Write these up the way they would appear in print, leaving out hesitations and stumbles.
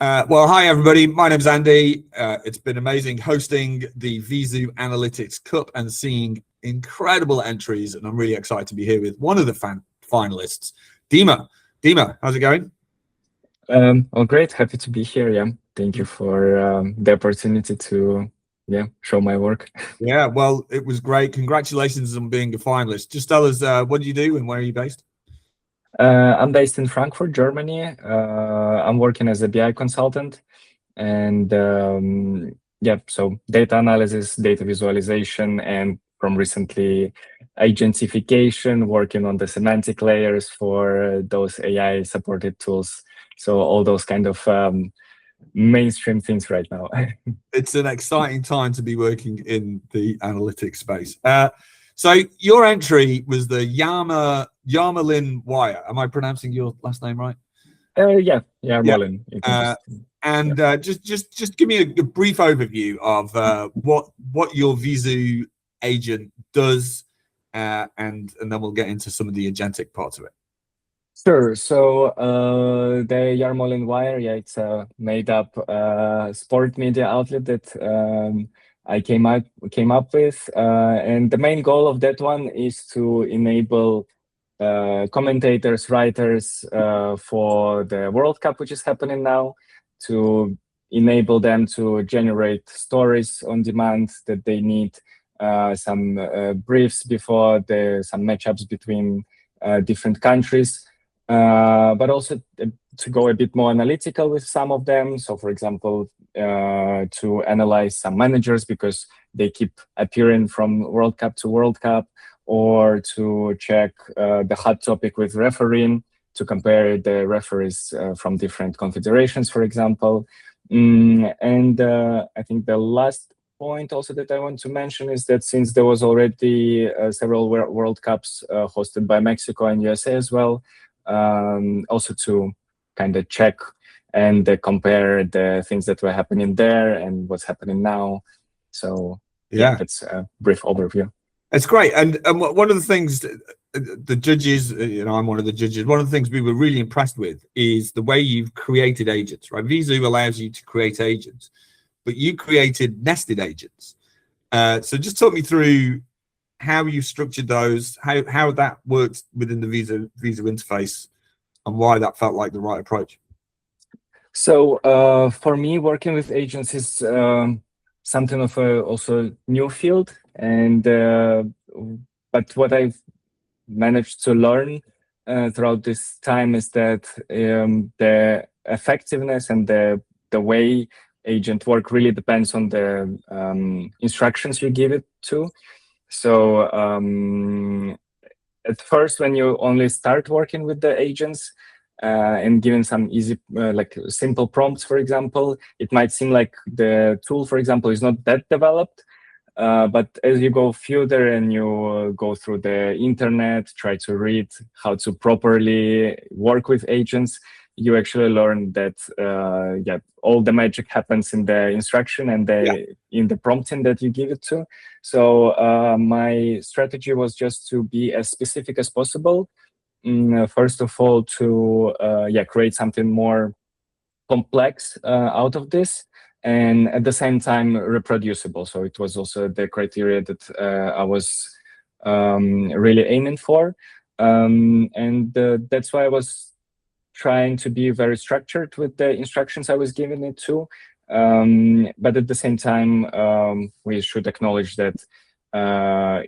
Well, hi, everybody. My name's Andy. It's been amazing hosting the Veezoo Analytics Cup and seeing incredible entries. And I'm really excited to be here with one of the finalists, Dima. Dima, how's it going? Oh, great. Happy to be here. Yeah. Thank you for the opportunity to show my work. Yeah, well, it was great. Congratulations on being a finalist. Just tell us, what do you do and where are you based? I'm based in Frankfurt, Germany. I'm working as a BI consultant, and so data analysis, data visualization, and from recently agentification, working on the semantic layers for those AI supported tools. So all those kind of mainstream things right now. It's an exciting time to be working in the analytics space. So your entry was the Yarmolin Wire. Am I pronouncing your last name right? Yeah, Yarmolin. Yeah. Just give me a brief overview of what your Veezoo agent does, and then we'll get into some of the agentic parts of it. Sure. So the Yarmolin Wire, it's a made-up sport media outlet that I came up with, and the main goal of that one is to enable commentators, writers for the World Cup, which is happening now, to enable them to generate stories on demand that they need, some briefs before some matchups between different countries. But also to go a bit more analytical with some of them. So, for example, to analyze some managers because they keep appearing from World Cup to World Cup, or to check the hot topic with refereeing, to compare the referees from different confederations, for example. And I think the last point also that I want to mention is that since there was already several World Cups hosted by Mexico and USA as well, also to kind of check and compare the things that were happening there and what's happening now. So that's a brief overview. It's great. And one of the things the judges, I'm one of the judges, one of the things we were really impressed with is the way you've created agents, right? Veezoo allows you to create agents, but you created nested agents. So just talk me through how you structured those, how that works within the Veezoo interface, and why that felt like the right approach. So for me, working with agents is something of a also new field, and but what I've managed to learn throughout this time is that the effectiveness and the way agent work really depends on the instructions you give it to. So at first, when you only start working with the agents and given some easy, like simple prompts, for example, it might seem like the tool, for example, is not that developed. But as you go further and you go through the internet, try to read how to properly work with agents, you actually learn that all the magic happens in the instruction and in the prompting that you give it to. So my strategy was just to be as specific as possible. First of all, to create something more complex out of this, and at the same time reproducible. So it was also the criteria that I was really aiming for, and that's why I was trying to be very structured with the instructions I was giving it to. But at the same time, we should acknowledge that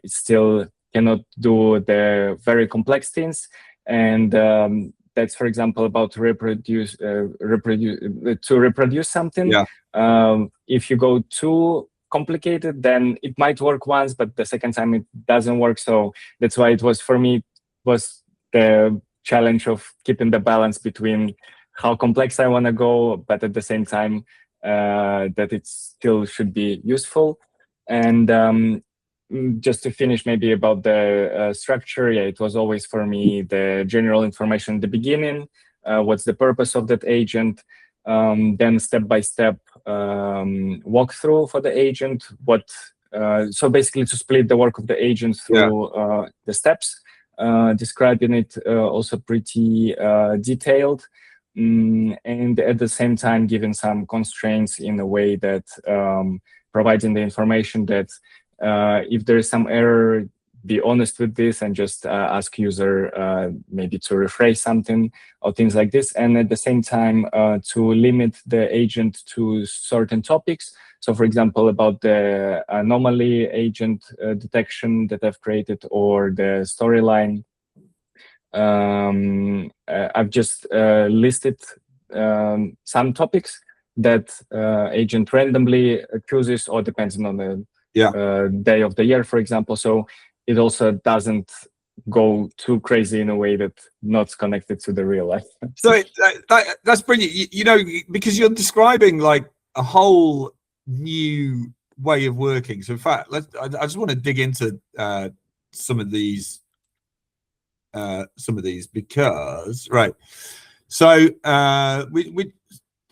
it still cannot do the very complex things. And that's, for example, about to reproduce something. If you go too complicated, then it might work once, but the second time it doesn't work. So that's why it was, for me, was the challenge of keeping the balance between how complex I want to go, but at the same time that it still should be useful. And just to finish maybe about the structure, it was always for me the general information at the beginning, what's the purpose of that agent, then step-by-step walkthrough for the agent, so basically to split the work of the agent through the steps, describing it also pretty detailed. and at the same time giving some constraints in a way that providing the information that if there is some error, be honest with this and just ask user maybe to rephrase something or things like this. And at the same time, to limit the agent to certain topics. So for example, about the anomaly agent detection that I've created or the storyline, I've just listed some topics that agent randomly chooses or depending on the day of the year, for example. So it also doesn't go too crazy in a way that not connected to the real life. So that's brilliant. You know, because you're describing like a whole new way of working. So in fact, I just want to dig into some of these because right. So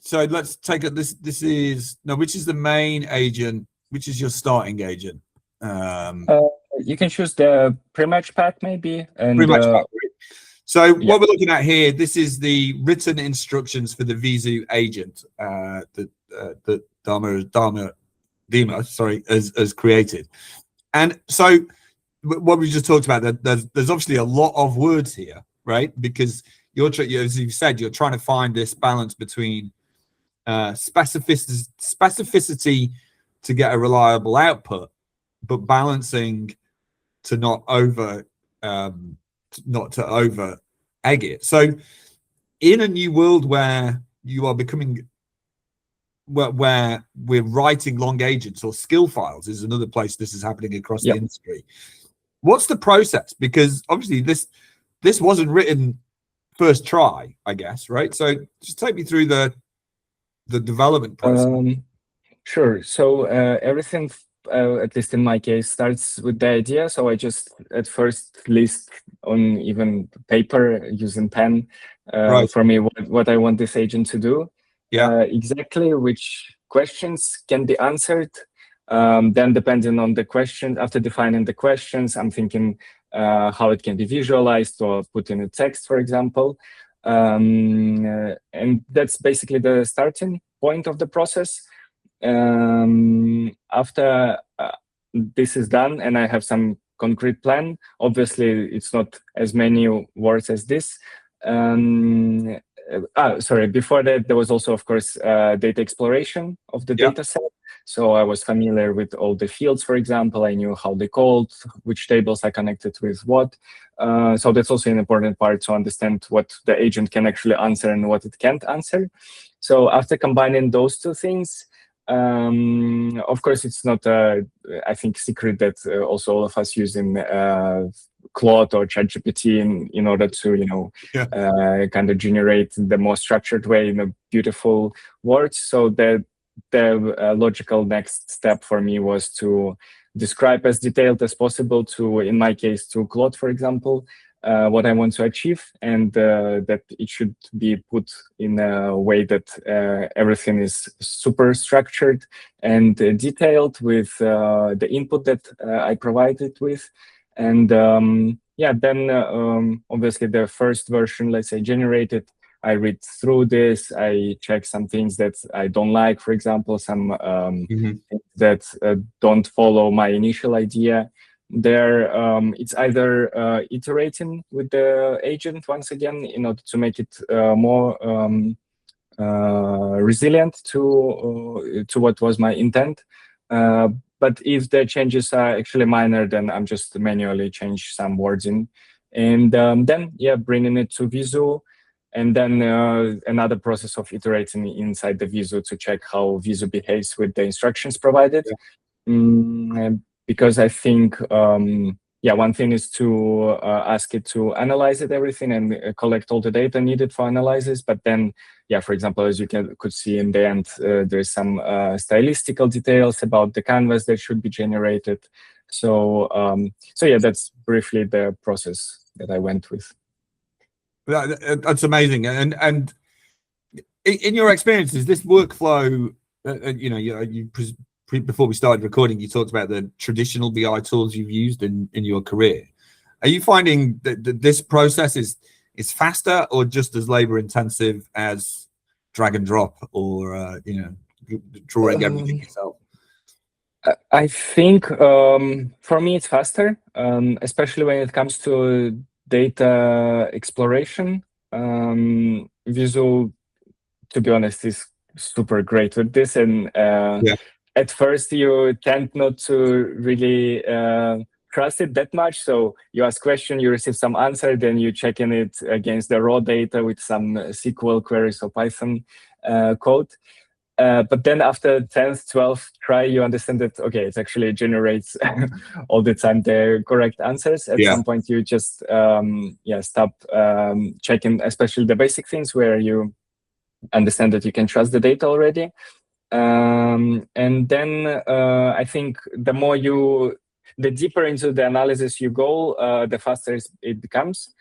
so let's take it. This is which is the main agent? Which is your starting agent? You can choose the pre-match pack maybe. And pre-match pack. So what we're looking at here, this is the written instructions for the Veezoo agent that Dima, sorry, has created. And so what we just talked about, there's obviously a lot of words here, right? Because as you said, you're trying to find this balance between specificity to get a reliable output, but balancing to not to over egg it. So in a new world where you are becoming where we're writing long agents or skill files is another place this is happening across the industry. What's the process? Because obviously this wasn't written first try, I guess, right? So just take me through the development process. Sure. So everything, at least in my case, starts with the idea. So I just at first list on even paper using pen for me what I want this agent to do. Exactly which questions can be answered. Then depending on the question, after defining the questions, I'm thinking how it can be visualized or put in a text, for example. And that's basically the starting point of the process. After this is done and I have some concrete plan, obviously it's not as many words as this. Sorry, before that, there was also, of course, data exploration of the data set. So I was familiar with all the fields, for example. I knew how they called, which tables I connected with what. So that's also an important part to understand what the agent can actually answer and what it can't answer. So after combining those two things, of course, it's not, I think, secret that also all of us using Claude or ChatGPT in order to, kind of generate the more structured way in a beautiful words. So the logical next step for me was to describe as detailed as possible to, in my case, to Claude, for example, what I want to achieve, and that it should be put in a way that everything is super structured and detailed with the input that I provided with. And then obviously the first version, let's say, generated, I read through this, I check some things that I don't like, for example, some things that don't follow my initial idea. There, it's either iterating with the agent once again in order to make it more resilient to what was my intent. But if the changes are actually minor, then I'm just manually change some words in, and then bringing it to Veezoo, and then another process of iterating inside the Veezoo to check how Veezoo behaves with the instructions provided. Because I think, one thing is to ask it to analyze everything and collect all the data needed for analysis. But then, for example, as you could see in the end, there's some stylistical details about the canvas that should be generated. So, that's briefly the process that I went with. That's amazing. And in your experience, is this workflow, before we started recording, you talked about the traditional BI tools you've used in your career. Are you finding that this process is is faster or just as labor intensive as drag and drop or drawing everything yourself? I think for me it's faster, especially when it comes to data exploration. Veezoo, to be honest, is super great with this, and at first you tend not to really trust it that much. So you ask question, you receive some answer, then you check in it against the raw data with some SQL queries or Python code. But then after 10th, 12th try, you understand that, okay, it actually generates all the time the correct answers. At some point, you just stop checking, especially the basic things where you understand that you can trust the data already. And then I think the deeper into the analysis you go, the faster it becomes.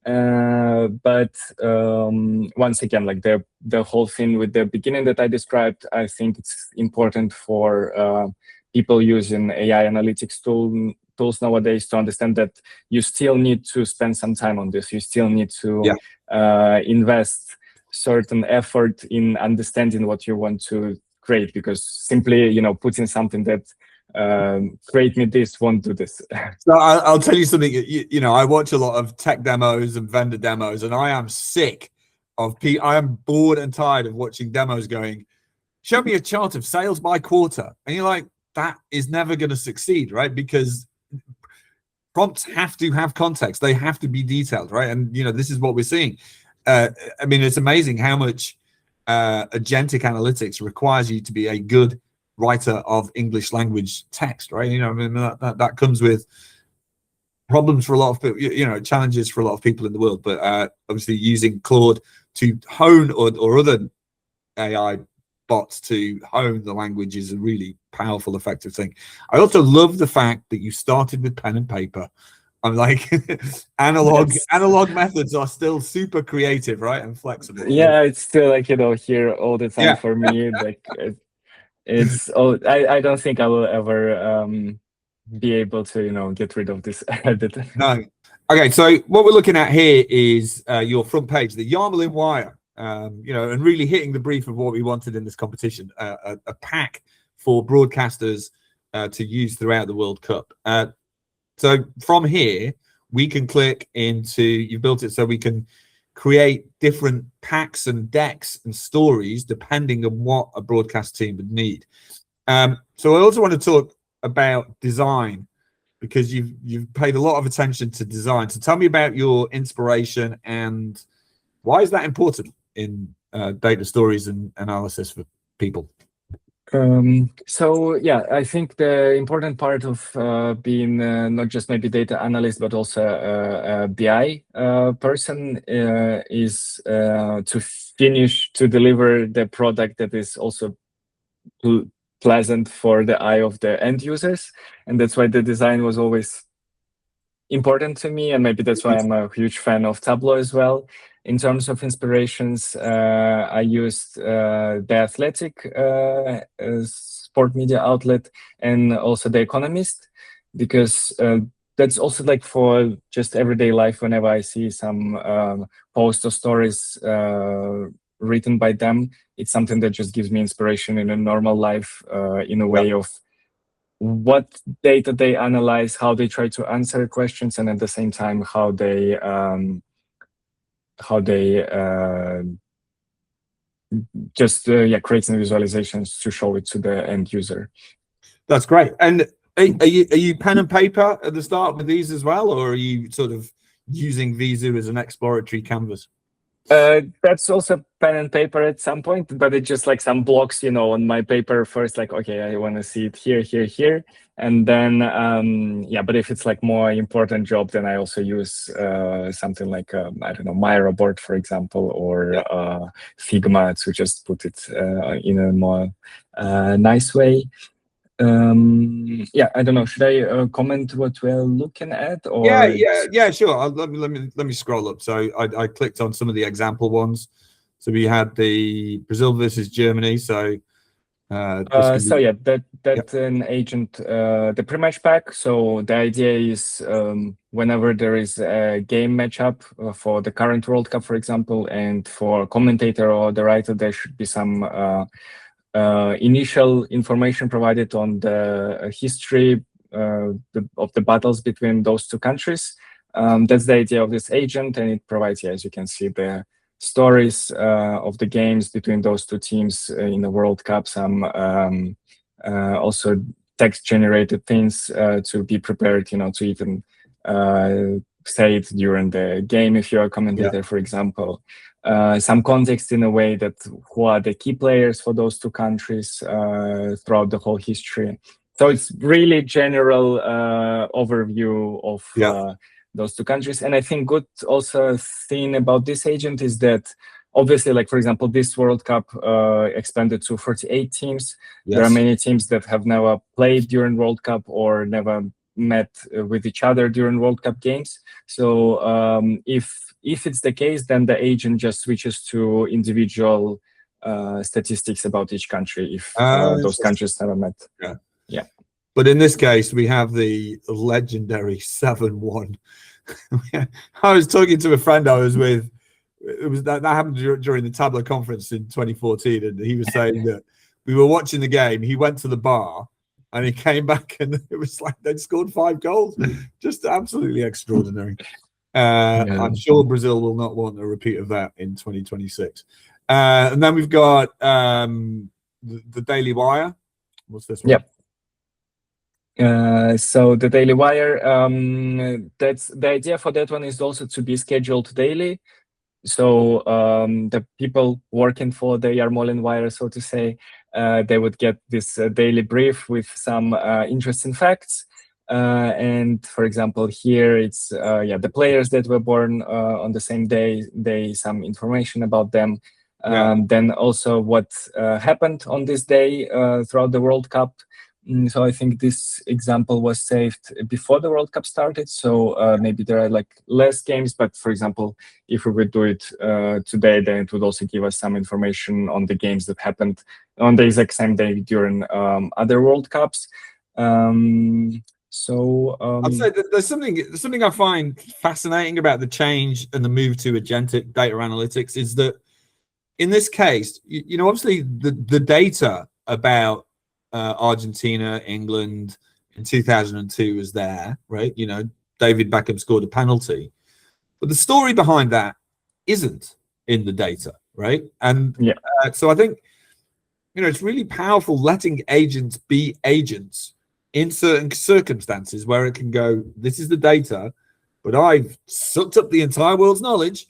But once again, like the whole thing with the beginning that I described, I think it's important for people using AI analytics tools nowadays to understand that you still need to spend some time on this. You still need to invest certain effort in understanding what you want to create, because simply, putting something that create me this won't do this. So I'll tell you something. I watch a lot of tech demos and vendor demos, and I am sick of I am bored and tired of watching demos going, show me a chart of sales by quarter, and you're like, that is never going to succeed, right? Because prompts have to have context, they have to be detailed, right? And this is what we're seeing. I mean, it's amazing how much agentic analytics requires you to be a good writer of English language text, right? I mean, that comes with problems for a lot of people, challenges for a lot of people in the world. But obviously, using Claude to hone or other AI bots to hone the language is a really powerful, effective thing. I also love the fact that you started with pen and paper. I'm like, analog methods are still super creative, right, and flexible. Yeah, it's still like here all the time for me. Like it's I don't think I will ever be able to get rid of this edit. No. Okay, so what we're looking at here is your front page, the Yarmolin Wire. And really hitting the brief of what we wanted in this competition, a pack for broadcasters to use throughout the World Cup. So from here, we can click into, you built it so we can create different packs and decks and stories depending on what a broadcast team would need. So I also want to talk about design, because you've paid a lot of attention to design. So tell me about your inspiration and why is that important in data stories and analysis for people? So yeah, I think the important part of being not just maybe data analyst, but also a BI person is to deliver the product that is also pleasant for the eye of the end users. And that's why the design was always important to me. And maybe that's why I'm a huge fan of Tableau as well. In terms of inspirations, I used the Athletic sport media outlet and also The Economist, because that's also like for just everyday life. Whenever I see some posts or stories written by them, it's something that just gives me inspiration in a normal life, in a way of what data they analyze, how they try to answer questions, and at the same time how they just create some visualizations to show it to the end user. That's great. And are you pen and paper at the start with these as well, or are you sort of using Veezoo as an exploratory canvas? That's also pen and paper at some point, but it's just like some blocks, on my paper first, like, okay, I want to see it here, here, here. And then, but if it's like more important job, then I also use something like, I don't know, Miro board, for example, or Figma to just put it in a more nice way. I don't know. Should I comment what we're looking at? Or sure. Let me scroll up. So I clicked on some of the example ones. So we had the Brazil versus Germany. So So yeah, that's an agent, the pre-match pack. So the idea is whenever there is a game matchup for the current World Cup, for example, and for commentator or the writer, there should be some initial information provided on the history of the battles between those two countries. That's the idea of this agent, and it provides, as you can see, the stories of the games between those two teams in the World Cup, some also text-generated things to be prepared, to even say it during the game if you're a commentator, for example. Some context in a way that who are the key players for those two countries throughout the whole history. So it's really general overview of those two countries. And I think good also thing about this agent is that obviously, like, for example, this World Cup expanded to 48 teams. Yes. There are many teams that have never played during World Cup or never met with each other during World Cup games. So if it's the case, then the agent just switches to individual statistics about each country if those countries never met. Yeah. But in this case, we have the legendary 7-1. I was talking to a friend I was with. It was that happened during the Tableau conference in 2014, and he was saying that we were watching the game. He went to the bar, and he came back, and it was like they'd scored 5 goals. Just absolutely extraordinary. I'm sure Brazil will not want a repeat of that in 2026. And then we've got the Daily Wire. What's this one? Yep. So the Daily Wire, that's the idea for that one is also to be scheduled daily. So the people working for the Yarmolin Wire, so to say, they would get this daily brief with some interesting facts. And for example, here it's the players that were born on the same day, some information about them. Then also what happened on this day throughout the World Cup. So I think this example was saved before the World Cup started. So maybe there are like less games, but for example, if we would do it today, then it would also give us some information on the games that happened on the exact same day during other World Cups. I'd say that there's something I find fascinating about the change and the move to agentic data analytics is that in this case, obviously the data about Argentina, England in 2002 was there, right? David Beckham scored a penalty, but the story behind that isn't in the data, right? And so I think it's really powerful letting agents be agents in certain circumstances where it can go, this is the data, but I've sucked up the entire world's knowledge,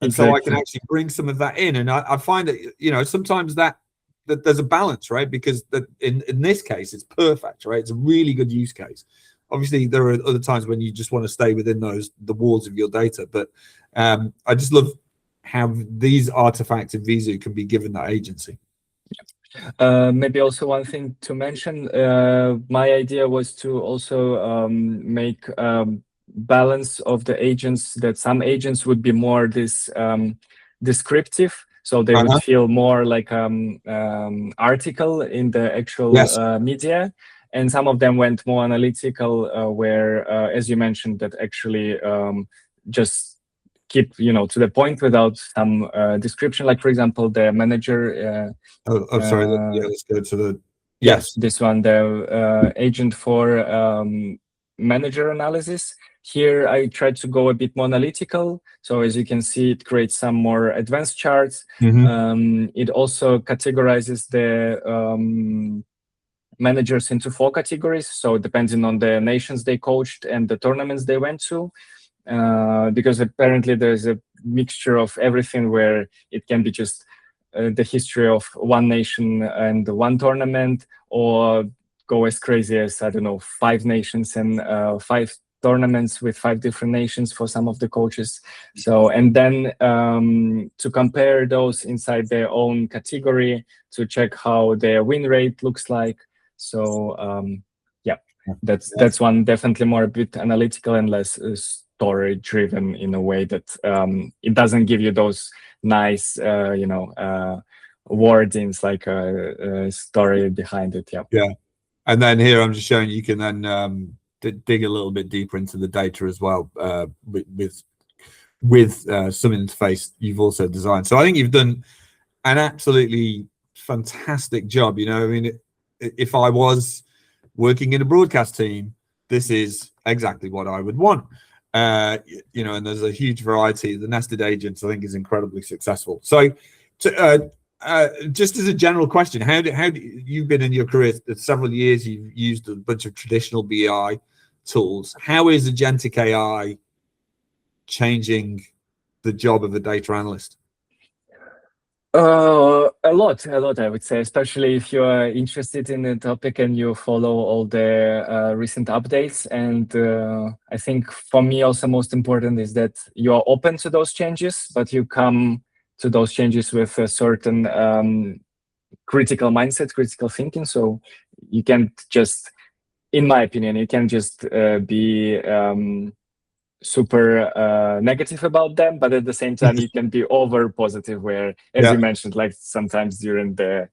and so I can actually bring some of that in. And I find that sometimes that there's a balance, right? Because in this case, it's perfect, right? It's a really good use case. Obviously, there are other times when you just want to stay within the walls of your data. But I just love how these artifacts in Veezoo can be given that agency. Maybe also one thing to mention, my idea was to also make balance of the agents, that some agents would be more this descriptive. So they would feel more like article in the actual media, and some of them went more analytical, where, as you mentioned, that actually just keep to the point without some description. Like for example, the manager. Sorry. Let's go to the this one, the agent for manager analysis. Here, I tried to go a bit more analytical. So as you can see, it creates some more advanced charts. It also categorizes the managers into 4 categories. So depending on the nations they coached and the tournaments they went to, because apparently there's a mixture of everything where it can be just the history of one nation and one tournament, or go as crazy as, 5 nations and 5 tournaments with 5 different nations for some of the coaches. So, and then to compare those inside their own category to check how their win rate looks like. So that's one definitely more a bit analytical and less story driven in a way that it doesn't give you those nice wordings, like a story behind it. Yeah. Yeah. And then here I'm just showing you can then dig a little bit deeper into the data as well, with some interface you've also designed. So I think you've done an absolutely fantastic job. I mean, if I was working in a broadcast team, this is exactly what I would want. And there's a huge variety. The nested agents, I think, is incredibly successful. So, just as a general question, how do you've been in your career several years? You've used a bunch of traditional BI tools. How is agentic AI changing the job of a data analyst? A lot, I would say, especially if you're interested in the topic and you follow all the recent updates. And I think for me also most important is that you are open to those changes, but you come to those changes with a certain critical mindset, critical thinking. So you can't just, in my opinion, you can't just be super negative about them, but at the same time you can be over positive, where, as you mentioned, like sometimes during the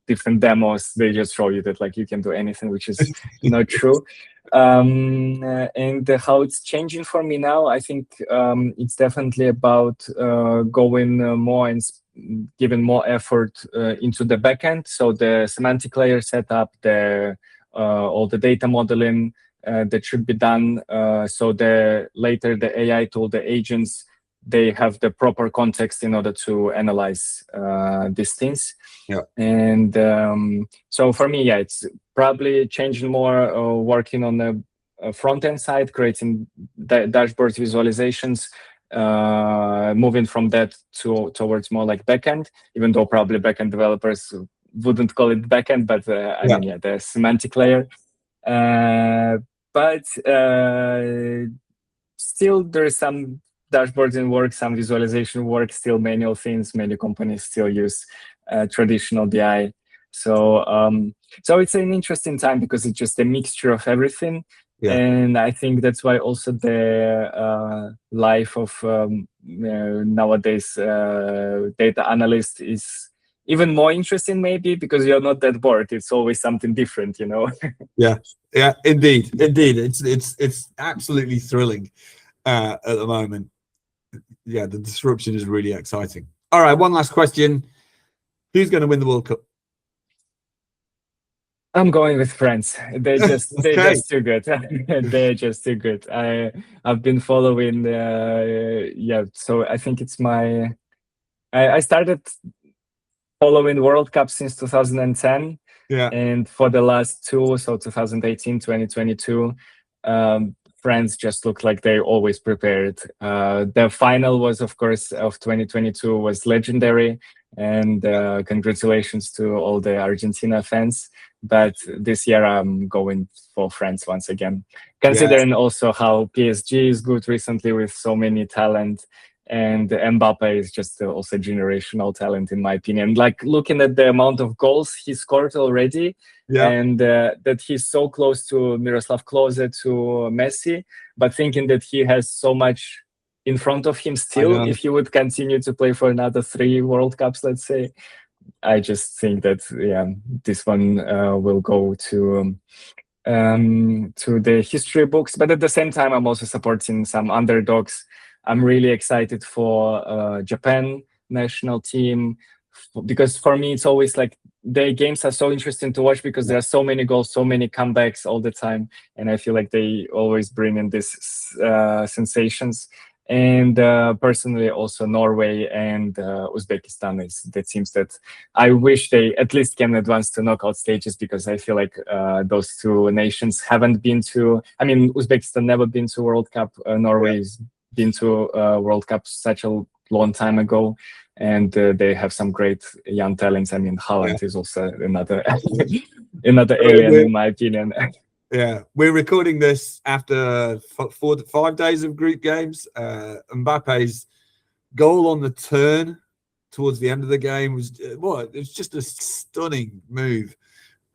different demos they just show you that like you can do anything, which is not true. And how it's changing for me now, I think it's definitely about going more and giving more effort into the backend. So the semantic layer setup, the all the data modeling that should be done, so later the AI tool, the agents, they have the proper context in order to analyze these things. Yeah. And so for me, it's probably changing more, working on the front end side, creating dashboard visualizations, moving from that towards more like backend, even though probably backend developers wouldn't call it backend, but I mean, the semantic layer. But still there is some dashboarding work, some visualization work, still manual things. Many companies still use traditional BI. So it's an interesting time because it's just a mixture of everything. Yeah. And I think that's why also the life of nowadays data analyst is even more interesting, maybe, because you're not that bored. It's always something different, Yeah, indeed. It's absolutely thrilling at the moment. Yeah, the disruption is really exciting. All right, one last question: who's going to win the World Cup? I'm going with France. They're just too good. They're just too good. I've been following. So I think it's I started following World Cup since 2010. Yeah. And for the last two, so 2018, 2022, France just looked like they always prepared. The final was, of course, of 2022 was legendary. And congratulations to all the Argentina fans. But this year I'm going for France once again, considering also how PSG is good recently with so many talent. And Mbappe is just also generational talent, in my opinion. Like looking at the amount of goals he scored already, and that he's so close to Miroslav Klose, to Messi, but thinking that he has so much in front of him still, if he would continue to play for another 3 World Cups, let's say, I just think that this one will go to the history books. But at the same time, I'm also supporting some underdogs. I'm really excited for Japan national team, because for me it's always like their games are so interesting to watch because there are so many goals, so many comebacks all the time, and I feel like they always bring in these sensations. And personally also Norway and Uzbekistan that seems that I wish they at least can advance to knockout stages, because I feel like those two nations haven't been to, I mean, Uzbekistan never been to World Cup, Norway's been to World Cup such a long time ago, and they have some great young talents. I mean, Haaland is also another alien, in my opinion. Yeah, we're recording this after 4 to 5 days of group games. Mbappe's goal on the turn towards the end of the game was it was just a stunning move.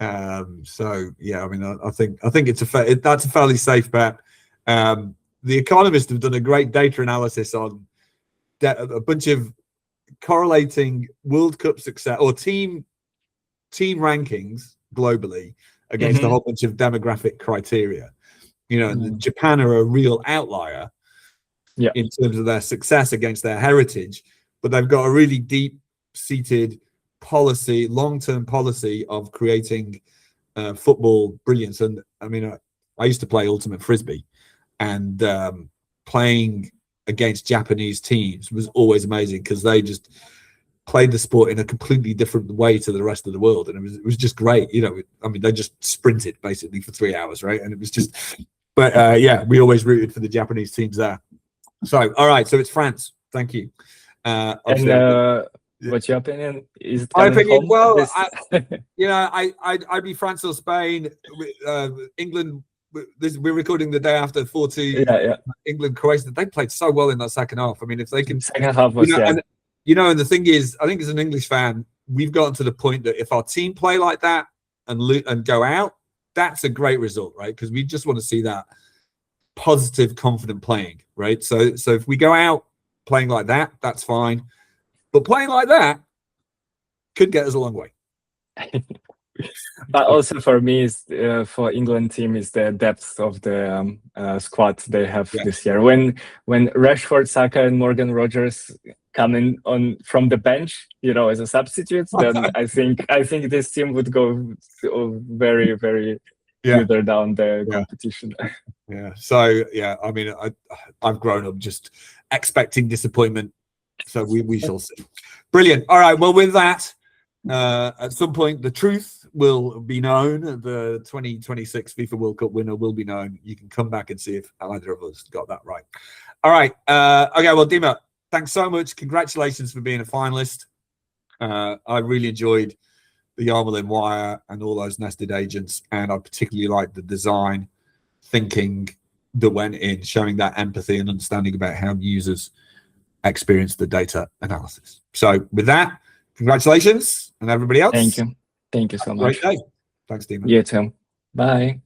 So yeah, I mean, I think it's that's a fairly safe bet. The Economist have done a great data analysis on a bunch of correlating World Cup success or team rankings globally against a whole bunch of demographic criteria. You know, Japan are a real outlier in terms of their success against their heritage, but they've got a really deep-seated policy, long-term policy of creating football brilliance. And I mean, I used to play ultimate frisbee, and playing against Japanese teams was always amazing because they just played the sport in a completely different way to the rest of the world, and it was just great. You know, I mean, they just sprinted basically for 3 hours, right? And it was just, but yeah, we always rooted for the Japanese teams there. So, all right, so it's France. Thank you. What's your opinion? Is it my opinion? home? Well, I'd be France or Spain. England. We're recording the day after 4-2. England, Croatia. They played so well in that second half. I mean, if they can, second half was and the thing is, I think as an English fan, we've gotten to the point that if our team play like that and go out, that's a great result, right? Because we just want to see that positive, confident playing, right? So if we go out playing like that, that's fine. But playing like that could get us a long way. But also for me, is for England team is the depth of the squad they have this year. When Rashford, Saka, and Morgan Rogers come in from the bench, you know, as a substitute, then I think this team would go very, very further down the competition. So I mean, I've grown up just expecting disappointment. So we shall see. Brilliant. All right. Well, with that, at some point, the truth will be known. The 2026 FIFA World Cup winner will be known. You can come back and see if either of us got that right. All right. Okay. Well, Dima, thanks so much. Congratulations for being a finalist. I really enjoyed the Yarmolin Wire and all those nested agents, and I particularly liked the design thinking that went in, showing that empathy and understanding about how users experience the data analysis. So with that, congratulations, and everybody else. Thank you so much. Great day. Thanks, Dima. You too. Bye.